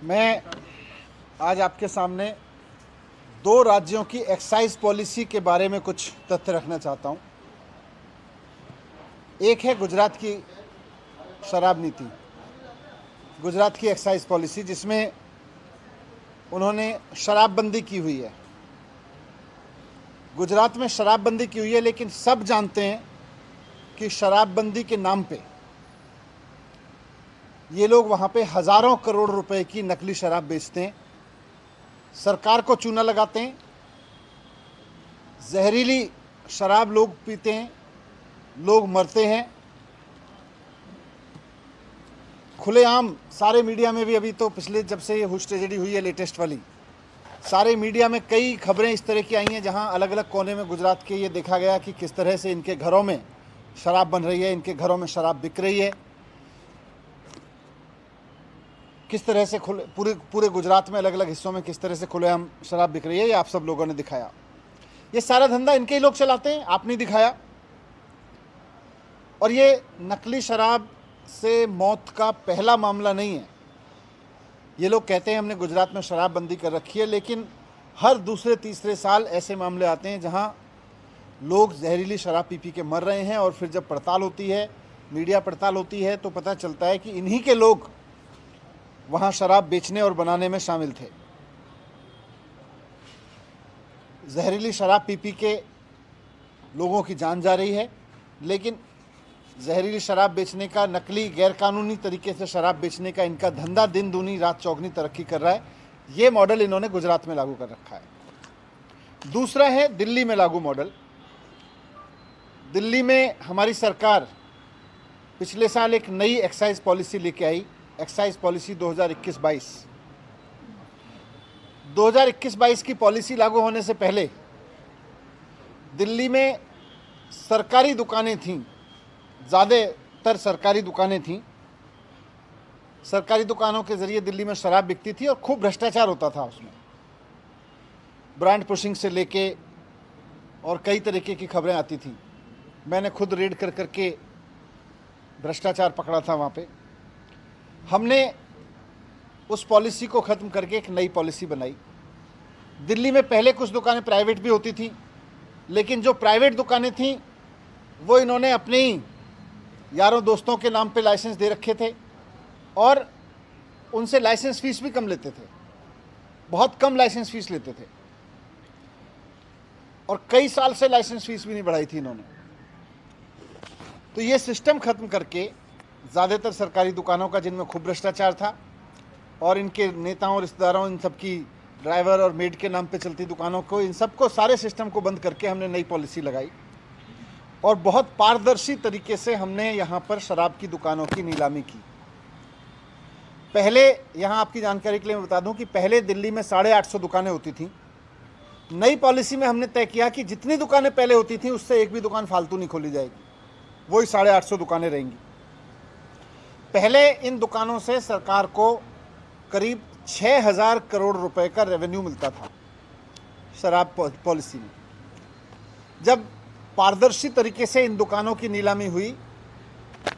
मैं आज आपके सामने दो राज्यों की एक्साइज पॉलिसी के बारे में कुछ तथ्य रखना चाहता हूं। एक है गुजरात की शराब नीति, गुजरात की एक्साइज पॉलिसी, जिसमें उन्होंने शराबबंदी की हुई है। गुजरात में शराबबंदी की हुई है, लेकिन सब जानते हैं कि शराबबंदी के नाम पे ये लोग वहाँ पे हज़ारों करोड़ रुपए की नकली शराब बेचते हैं, सरकार को चूना लगाते हैं, जहरीली शराब लोग पीते हैं, लोग मरते हैं। खुलेआम सारे मीडिया में भी, अभी तो पिछले जब से ये हुश ट्रेजेडी हुई है लेटेस्ट वाली, सारे मीडिया में कई खबरें इस तरह की आई हैं जहां अलग अलग कोने में गुजरात के ये देखा गया कि किस तरह से इनके घरों में शराब बन रही है, इनके घरों में शराब बिक रही है, किस तरह से पूरे गुजरात में अलग अलग हिस्सों में किस तरह से खुलेआम शराब बिक रही है। ये आप सब लोगों ने दिखाया। ये सारा धंधा इनके ही लोग चलाते हैं, आपने दिखाया। और ये नकली शराब से मौत का पहला मामला नहीं है। ये लोग कहते हैं हमने गुजरात में शराबबंदी कर रखी है, लेकिन हर दूसरे तीसरे साल ऐसे मामले आते हैं जहां लोग जहरीली शराब पी के मर रहे हैं। और फिर जब पड़ताल होती है, मीडिया पड़ताल होती है, तो पता चलता है कि इन्हीं के लोग वहां शराब बेचने और बनाने में शामिल थे। जहरीली शराब पी के लोगों की जान जा रही है, लेकिन जहरीली शराब बेचने का, नकली गैरकानूनी तरीके से शराब बेचने का इनका धंधा दिन दूनी रात चौगनी तरक्की कर रहा है। ये मॉडल इन्होंने गुजरात में लागू कर रखा है। दूसरा है दिल्ली में लागू मॉडल। दिल्ली में हमारी सरकार पिछले साल एक नई एक्साइज पॉलिसी लेके आई, एक्साइज पॉलिसी 2021-22। 2021-22 की पॉलिसी लागू होने से पहले दिल्ली में सरकारी दुकानें थीं, ज़्यादातर सरकारी दुकानें थीं। सरकारी दुकानों के ज़रिए दिल्ली में शराब बिकती थी और खूब भ्रष्टाचार होता था उसमें, ब्रांड पुशिंग से लेके और कई तरीके की खबरें आती थी। मैंने खुद रेड कर करके भ्रष्टाचार पकड़ा था वहाँ पे। हमने उस पॉलिसी को ख़त्म करके एक नई पॉलिसी बनाई। दिल्ली में पहले कुछ दुकानें प्राइवेट भी होती थी, लेकिन जो प्राइवेट दुकानें थीं वो इन्होंने अपने ही यारों दोस्तों के नाम पे लाइसेंस दे रखे थे और उनसे लाइसेंस फीस भी कम लेते थे, बहुत कम लाइसेंस फीस लेते थे। और कई साल से लाइसेंस फीस भी नहीं बढ़ाई थी इन्होंने। तो ये सिस्टम ख़त्म करके ज़्यादातर सरकारी दुकानों का, जिनमें खूब भ्रष्टाचार था, और इनके नेताओं, रिश्तेदारों, इन सब की ड्राइवर और मेड के नाम पे चलती दुकानों को, इन सबको, सारे सिस्टम को बंद करके हमने नई पॉलिसी लगाई और बहुत पारदर्शी तरीके से हमने यहाँ पर शराब की दुकानों की नीलामी की। पहले, यहाँ आपकी जानकारी के लिए मैं बता दूं कि पहले दिल्ली में 850 दुकानें होती थीं। नई पॉलिसी में हमने तय किया कि जितनी दुकानें पहले होती थीं उससे एक भी दुकान फालतू नहीं खोली जाएगी, वही 850 दुकानें रहेंगी। पहले इन दुकानों से सरकार को करीब 6000 करोड़ रुपए का रेवेन्यू मिलता था शराब पॉलिसी में। जब पारदर्शी तरीके से इन दुकानों की नीलामी हुई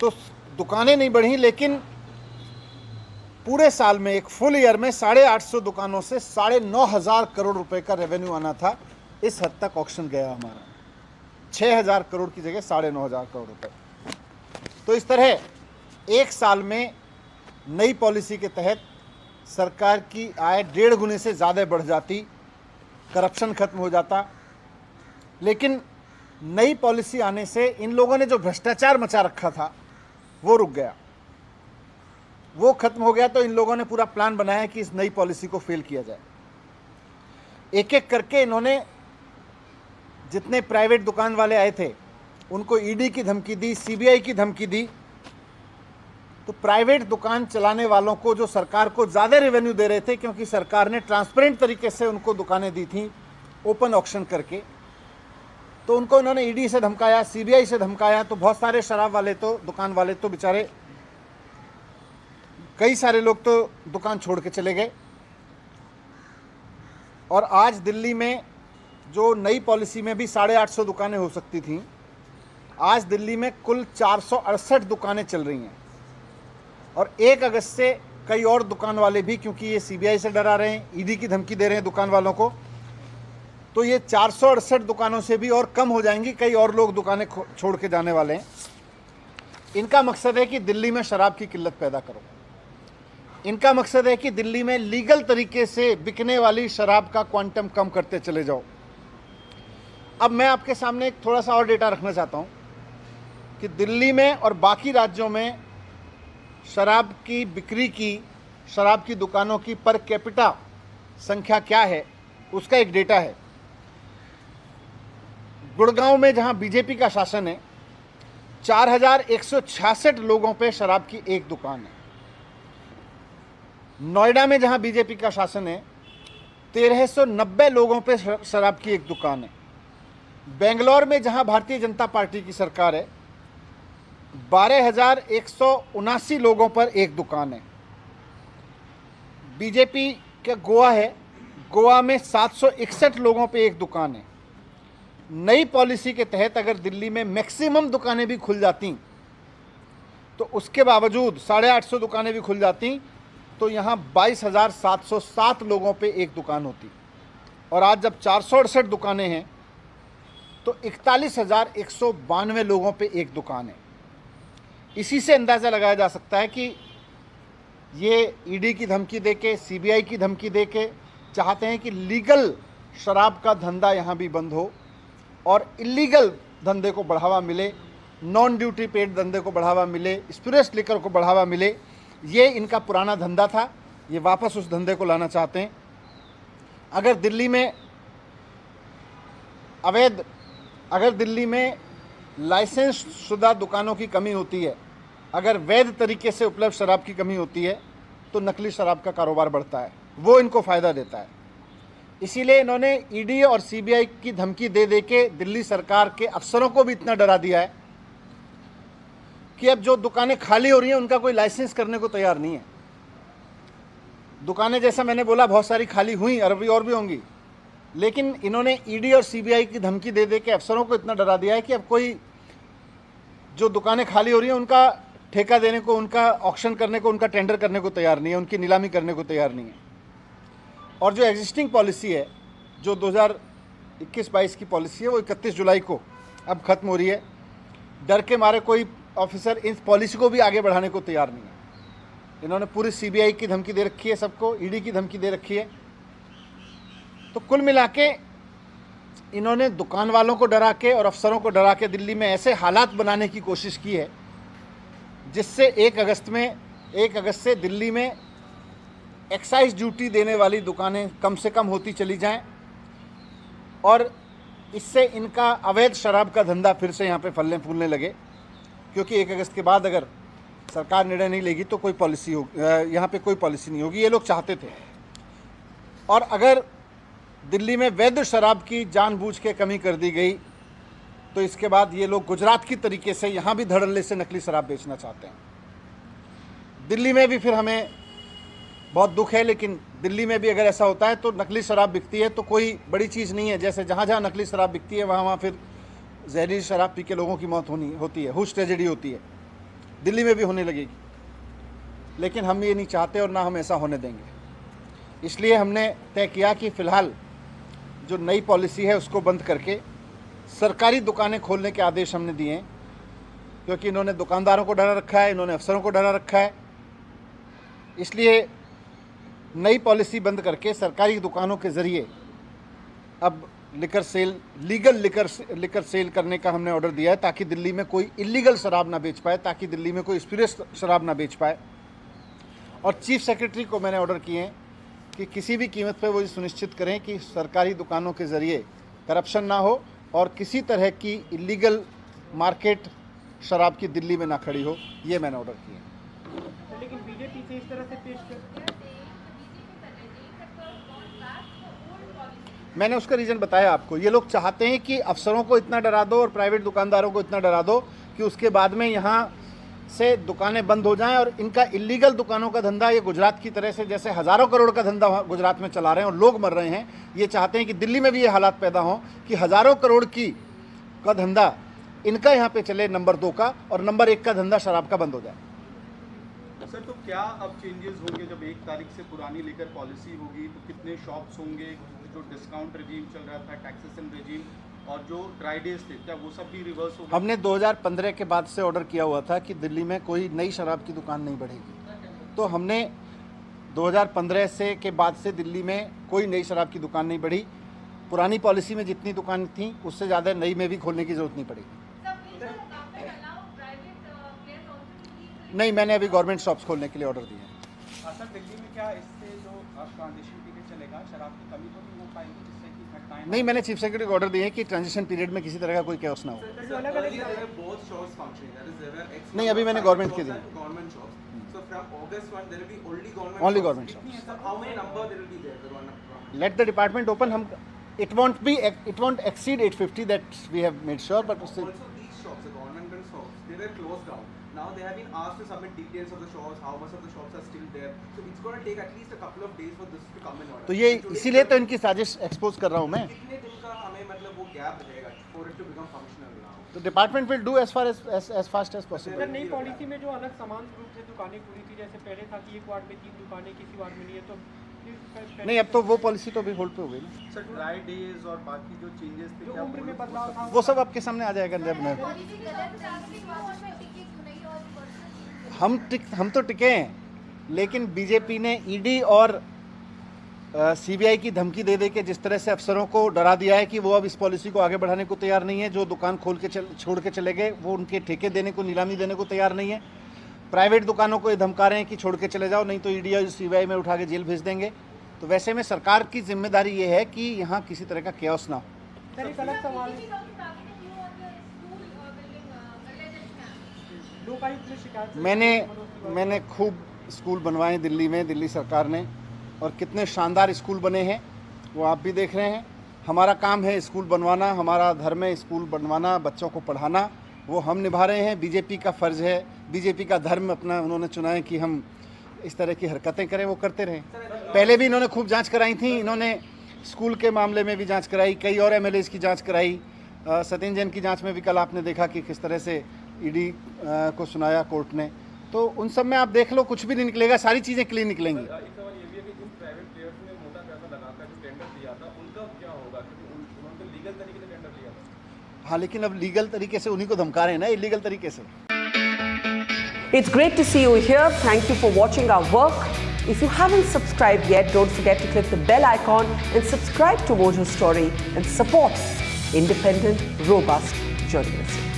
तो दुकानें नहीं बढ़ी, लेकिन पूरे साल में, एक फुल ईयर में 850 दुकानों से 9500 करोड़ रुपए का रेवेन्यू आना था। इस हद तक ऑक्शन गया हमारा, 6000 करोड़ की जगह 9500 करोड़ रुपए। तो इस तरह एक साल में नई पॉलिसी के तहत सरकार की आय 1.5 गुने से ज़्यादा बढ़ जाती, करप्शन खत्म हो जाता। लेकिन नई पॉलिसी आने से इन लोगों ने जो भ्रष्टाचार मचा रखा था वो रुक गया, वो खत्म हो गया। तो इन लोगों ने पूरा प्लान बनाया कि इस नई पॉलिसी को फेल किया जाए। एक एक करके इन्होंने जितने प्राइवेट दुकान वाले आए थे उनको ईडी की धमकी दी, सीबीआई की धमकी दी। तो प्राइवेट दुकान चलाने वालों को, जो सरकार को ज़्यादा रेवेन्यू दे रहे थे, क्योंकि सरकार ने ट्रांसपेरेंट तरीके से उनको दुकानें दी थी ओपन ऑक्शन करके, तो उनको इन्होंने ईडी से धमकाया, सीबीआई से धमकाया। तो बहुत सारे शराब वाले तो, दुकान वाले तो बेचारे, कई सारे लोग तो दुकान छोड़ के चले गए। और आज दिल्ली में जो नई पॉलिसी में भी 850 दुकानें हो सकती थीं, आज दिल्ली में कुल 468 दुकानें चल रही हैं। और 1 अगस्त से कई और दुकान वाले भी, क्योंकि ये सीबीआई से डरा रहे हैं, ईडी की धमकी दे रहे हैं दुकान वालों को, तो ये 468 दुकानों से भी और कम हो जाएंगी। कई और लोग दुकानें छोड़ के जाने वाले हैं। इनका मकसद है कि दिल्ली में शराब की किल्लत पैदा करो। इनका मकसद है कि दिल्ली में लीगल तरीके से बिकने वाली शराब का क्वांटम कम करते चले जाओ। अब मैं आपके सामने एक थोड़ा सा और डेटा रखना चाहता हूं कि दिल्ली में और बाकी राज्यों में शराब की बिक्री की, शराब की दुकानों की पर कैपिटा संख्या क्या है, उसका एक डेटा है। गुड़गांव में जहां बीजेपी का शासन है, 4166 लोगों पे शराब की एक दुकान है। नोएडा में जहां बीजेपी का शासन है, 1390 लोगों पे शराब की एक दुकान है। बेंगलोर में जहां भारतीय जनता पार्टी की सरकार है, 12,179 लोगों पर एक दुकान है। बीजेपी का गोवा है, गोवा में 761 लोगों पे एक दुकान है। नई पॉलिसी के तहत अगर दिल्ली में मैक्सिमम दुकानें भी खुल जाती तो उसके बावजूद 850 दुकानें भी खुल जाती तो यहाँ 22,707 लोगों पे एक दुकान होती। और आज जब 468 दुकानें हैं तो 41,192 लोगों पे एक दुकान है। इसी से अंदाज़ा लगाया जा सकता है कि ये ईडी की धमकी देके, सीबीआई की धमकी देके चाहते हैं कि लीगल शराब का धंधा यहाँ भी बंद हो और इलीगल धंधे को बढ़ावा मिले, नॉन ड्यूटी पेड धंधे को बढ़ावा मिले, स्पिरिट्स लिकर को बढ़ावा मिले। ये इनका पुराना धंधा था, ये वापस उस धंधे को लाना चाहते हैं। अगर दिल्ली में लाइसेंस शुदा दुकानों की कमी होती है, अगर वैध तरीके से उपलब्ध शराब की कमी होती है तो नकली शराब का कारोबार बढ़ता है, वो इनको फ़ायदा देता है। इसीलिए इन्होंने ईडी और सीबीआई की धमकी दे दे के दिल्ली सरकार के अफसरों को भी इतना डरा दिया है कि अब जो दुकानें खाली हो रही हैं उनका कोई लाइसेंस करने को तैयार नहीं है। दुकानें जैसा मैंने बोला बहुत सारी खाली हुई, अरबी और भी होंगी, लेकिन इन्होंने ईडी और सीबीआई की धमकी दे दे के अफसरों को इतना डरा दिया है कि अब कोई जो दुकानें खाली हो रही हैं उनका ठेका देने को, उनका ऑक्शन करने को, उनका टेंडर करने को तैयार नहीं है, उनकी नीलामी करने को तैयार नहीं है। और जो एग्जिस्टिंग पॉलिसी है, जो 2021-22 की पॉलिसी है, वो 31 जुलाई को अब ख़त्म हो रही है। डर के मारे कोई ऑफिसर इस पॉलिसी को भी आगे बढ़ाने को तैयार नहीं है। इन्होंने पूरी सीबीआई की धमकी दे रखी है, सबको ईडी की धमकी दे रखी है। तो कुल मिला के इन्होंने दुकान वालों को डरा के और अफसरों को डरा के दिल्ली में ऐसे हालात बनाने की कोशिश की है जिससे 1 अगस्त से दिल्ली में एक्साइज ड्यूटी देने वाली दुकानें कम से कम होती चली जाएं और इससे इनका अवैध शराब का धंधा फिर से यहाँ पे फलने फूलने लगे। क्योंकि 1 अगस्त के बाद अगर सरकार निर्णय नहीं लेगी तो कोई पॉलिसी हो, यहाँ पे कोई पॉलिसी नहीं होगी, ये लोग चाहते थे। और अगर दिल्ली में वैध शराब की जानबूझ के कमी कर दी गई तो इसके बाद ये लोग गुजरात की तरीके से यहाँ भी धड़ल्ले से नकली शराब बेचना चाहते हैं। दिल्ली में भी फिर हमें बहुत दुख है, लेकिन दिल्ली में भी अगर ऐसा होता है तो नकली शराब बिकती है तो कोई बड़ी चीज़ नहीं है। जैसे जहाँ जहाँ नकली शराब बिकती है वहाँ फिर जहरीली शराब पी के लोगों की मौत होती है, हुश ट्रेजेडी होती है। दिल्ली में भी होने लगेगी, लेकिन हम ये नहीं चाहते और ना हम ऐसा होने देंगे। इसलिए हमने तय किया कि फ़िलहाल जो नई पॉलिसी है उसको बंद करके सरकारी दुकानें खोलने के आदेश हमने दिए हैं, क्योंकि इन्होंने दुकानदारों को डरा रखा है, इन्होंने अफसरों को डरा रखा है। इसलिए नई पॉलिसी बंद करके सरकारी दुकानों के ज़रिए अब लीगल लिकर सेल करने का हमने ऑर्डर दिया है, ताकि दिल्ली में कोई इलीगल शराब ना बेच पाए, ताकि दिल्ली में कोई स्पिरिट्स शराब ना बेच पाए। और चीफ सेक्रेटरी को मैंने ऑर्डर किए हैं कि किसी भी कीमत पर वो ये सुनिश्चित करें कि सरकारी दुकानों के ज़रिए करप्शन ना हो और किसी तरह की इलीगल मार्केट शराब की दिल्ली में ना खड़ी हो। ये मैंने ऑर्डर किए हैं। लेकिन बीजेपी से इस तरह से पेश कर, मैंने उसका रीज़न बताया आपको। ये लोग चाहते हैं कि अफसरों को इतना डरा दो और प्राइवेट दुकानदारों को इतना डरा दो कि उसके बाद में यहाँ से दुकानें बंद हो जाएं और इनका इलीगल दुकानों का धंधा, ये गुजरात की तरह से जैसे हज़ारों करोड़ का धंधा गुजरात में चला रहे हैं और लोग मर रहे हैं, ये चाहते हैं कि दिल्ली में भी ये हालात पैदा हों कि हज़ारों करोड़ का धंधा इनका यहाँ पे चले, नंबर 2 का, और नंबर 1 का धंधा शराब का बंद हो जाए। सर तो क्या अब चेंजेस होंगे जब 1 तारीख से पुरानी लेकर पॉलिसी होगी, तो कितने शॉप्स होंगे, जो डिस्काउंट रेजीम चल रहा था, टैक्सेशन रेजीम और जो ड्राई डेज थे, क्या वो सब भी रिवर्स होगा? हमने 2015 के बाद से ऑर्डर किया हुआ था कि दिल्ली में कोई नई शराब की दुकान नहीं बढ़ेगी, तो हमने 2015 से के बाद से दिल्ली में कोई नई शराब की दुकान नहीं बढ़ी। पुरानी पॉलिसी में जितनी दुकान थी उससे ज़्यादा नई में भी खोलने की ज़रूरत नहीं पड़ेगी। नहीं, मैंने अभी गवर्नमेंट शॉप्स खोलने के लिए ऑर्डर दिए हैं। सर दिल्ली में क्या इससे जो ट्रांजिशन पीरियड चलेगा, शराब की कमी तो नहीं हो पाएगी जिससे कि घटनाएं? नहीं, मैंने चीफ सेक्रेटरी को ऑर्डर दिए हैं कि ट्रांजिशन पीरियड में किसी तरह का कोई कैओस ना हो। नहीं, अभी मैंने गवर्नमेंट के दिए। Only government shops. Let the department open. It won't exceed 850. That we have made sure. But also these shops, the government shops, they were closed down. Now they have been asked to submit details of the shops, how much of the shops are still there. So it's going to take at least a couple of days for this to come in order. तो ये इसीलिए तो इनकी साजिश expose कर रहा हूँ मैं। कितने दिन का हमें मतलब वो गैप रहेगा for it to become functional now? तो department will do as fast as possible. Sir नई पॉलिसी में जो अलग समान रूप से दुकानें खुली थी, जैसे पहले था कि एक वार्ड में 3 दुकानें, किसी वार्ड में नहीं है, तो नहीं, अब तो वो पॉलिसी तो अभी होल्ड पे हो गई ना। सर ड्राई डेज और बाकी जो चेंजेस थे, जो क्या उम्र में बदलाव था वो सब आपके सामने आ जाएगा जब मैं हम तो टिके हैं, लेकिन बीजेपी ने ईडी और सीबीआई की धमकी दे के जिस तरह से अफसरों को डरा दिया है कि वो अब इस पॉलिसी को आगे बढ़ाने को तैयार नहीं है। जो दुकान छोड़ के चले गए वो उनके ठेके देने को, नीलामी देने को तैयार नहीं है। प्राइवेट दुकानों को ये धमका रहे हैं कि छोड़ के चले जाओ, नहीं तो ईडी और सीबीआई में उठा के जेल भेज देंगे। तो वैसे में सरकार की जिम्मेदारी ये है कि यहाँ किसी तरह का कैओस ना हो। सर एक अलग सवाल, लोकायुक्त ने शिकायत मैंने खूब स्कूल बनवाए दिल्ली में, दिल्ली सरकार ने, और कितने शानदार स्कूल बने हैं वो आप भी देख रहे हैं। हमारा काम है स्कूल बनवाना, हमारा धर्म है स्कूल बनवाना, बच्चों को पढ़ाना, वो हम निभा रहे हैं। बीजेपी का फ़र्ज़ है, बीजेपी का धर्म अपना उन्होंने चुना है कि हम इस तरह की हरकतें करें, वो करते रहें। पहले भी इन्होंने खूब जांच कराई थी, इन्होंने स्कूल के मामले में भी जांच कराई, कई और एमएलएज की जांच कराई, सत्येंद्र जैन की जांच में भी कल आपने देखा कि किस तरह से ईडी को सुनाया कोर्ट ने। तो उन सब में आप देख लो, कुछ भी नहीं निकलेगा, सारी चीज़ें क्लीन निकलेंगी। हाँ, लेकिन अब लीगल तरीके से उन्हीं को धमका रहे हैं ना, इलीगल तरीके से। It's great to see you here. Thank you for watching our work. If you haven't subscribed yet, don't forget to click the bell icon and subscribe to Mojo Story and support independent, robust journalism.